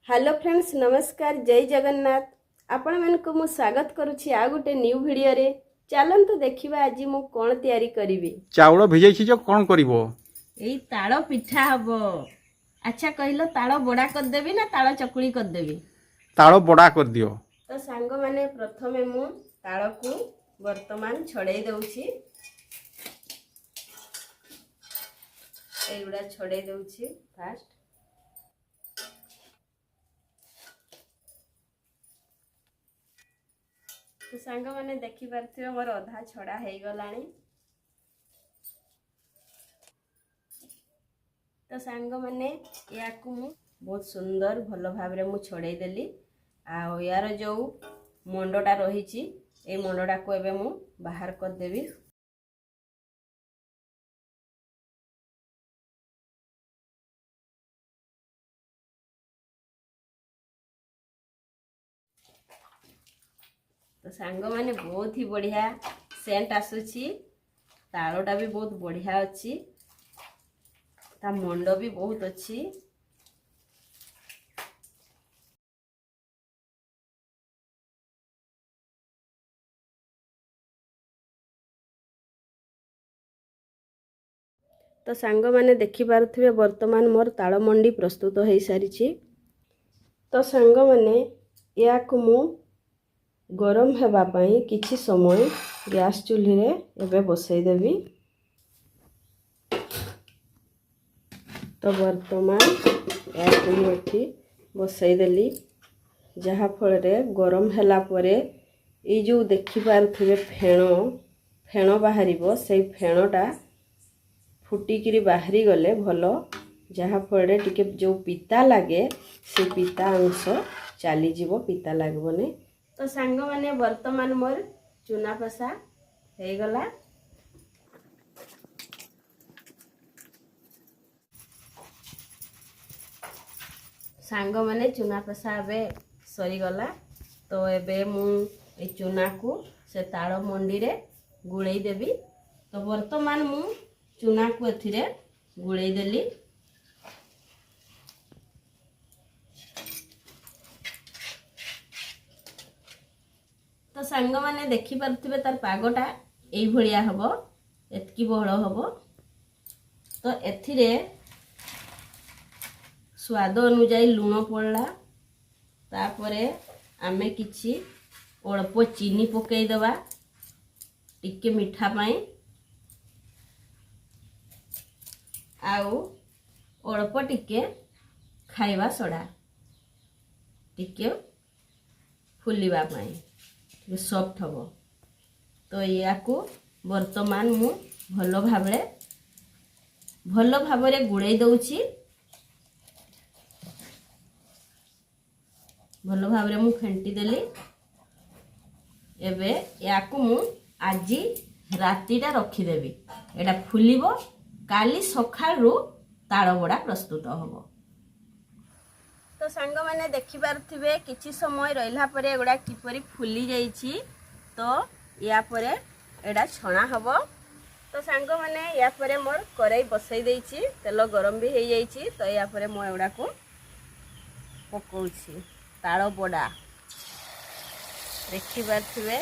Hello friends, नमस्कार, जय जगन्नाथ। आपण मानक मु स्वागत करुछि आ गुटे न्यू वीडियो रे। चलंतु देखिबा आज मु कोन तयारी करिवि। चाउଳ भिजैछि जो कोन करिवो? एई ताଳ पिठा हबो। अच्छा कहिलो, ताळ बडा कर देबी ना ताळ चकुली कर देबी? ताळ बडा कर दियो। तो सांग माने प्रथमे मु ताळ को वर्तमान छडै दउछि। एइडा छडै दउछि फास्ट। तो सांग माने देखि पारथियो मोर अधा छडा हेइ गलानी। तो सांग माने या को मु बहुत सुंदर भलो भाबरे मु छडै देली। आ यार जो मंडोटा रहिछि ए मंडोटा को एबे मु बाहर कर देबी। तो सांग माने बहुत ही बढ़िया सेंट आसुची। ताळोटा भी बहुत बढ़िया अच्छी, ता मंडो भी बहुत अच्छी। तो सांग माने देखि पारुथिबे वर्तमान मोर ताळ मंडी प्रस्तुत हो सारी। तो सांग माने या को मु गरम हेबा पई किछि समय गैस चूल्ही रे एबे बसई देबी। तो वर्तमान या को मु एठी बसई देली, जहा फल रे गरम हैला परे ए जो देखि पारुथिबे फेण बाहरिबो। सेई फेणटा फुटिकिरी बाहरी गले भलो, जहा फल रे टिके जो पिता लागे से पिता अंश चली जीवो, पिता लागबोने। तो सांग माने वर्तमान मोर चूना पसा हे गला। सांग माने चूना पसा एबे सरी गला। तो एबे मु ए चूना को से ताळ मंडी रे गुळेई देबी। तो वर्तमान मु चूना को एथिरे गुळेई देली। तो सांग माने देखि पारथिबे तार पागोटा एई भलिया हबो, एतकी बहळ हबो। तो एथिरे स्वाद अनुसार लूण पड़ला, तापरे आमे किछि अल्प चीनी पकई दबा टिके मिठा पाई, आउ अल्प टिके खाइबा सोडा टिके फुलिबा पाई सॉफ्ट हबो। तो या को वर्तमान मु भलो भाबरे गुड़ाई दउछि। भलो भाबरे मु फेंटी देली। एबे या को मु आजी रातीटा रखी देबी। एटा फुलिबो, काली सखाळु ताळ बडा प्रस्तुत हबो। तो सांग माने देखि पारथिबे किछि समय रहिला परे एगुडा किपरि फुली जाईछि। तो या परे एडा छणा हबो। तो सांग माने या परे मोर करेई बसई देइछि, तेल गरम भी हेई जाईछि। तो या परे मो एगुडा को पकोछि ताळ बडा। देखि पारथिबे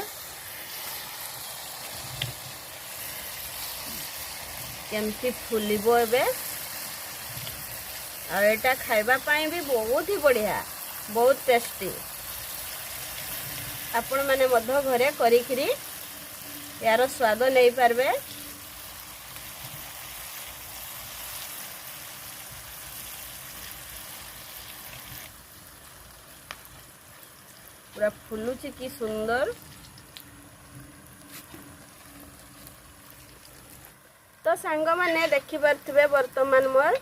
केमती फुलिबो एबे। और एटा खाइबा पाई भी बहुत ही बढ़िया, बहुत टेस्टी। आपण माने मध्य घरे करिकिरी यार स्वाद नहीं पारबे। पूरा फुलुची की सुंदर। तो सांग माने देखि पारथिबे वर्तमान मोर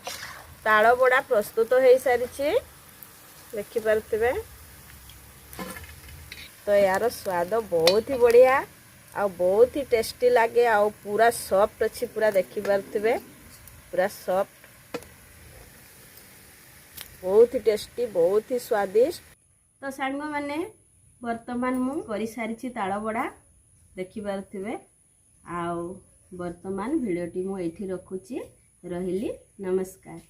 ताळ बडा प्रस्तुत हो सारी। देखि पारथिबे तो यार स्वाद बहुत ही बढ़िया आ बहुत ही टेस्टी लगे। आ पूरा सॉफ्ट अच्छी, पूरा देखि पारथिबे पूरा सॉफ्ट, बहुत ही टेस्टी, बहुत ही स्वादिष्ट। तो सांग माने वर्तमान मु करि सारिछि ताळ बडा। देखि पारथिबे। आ वर्तमान वीडियोटी मु एठी रखुछि। रहिली, नमस्कार।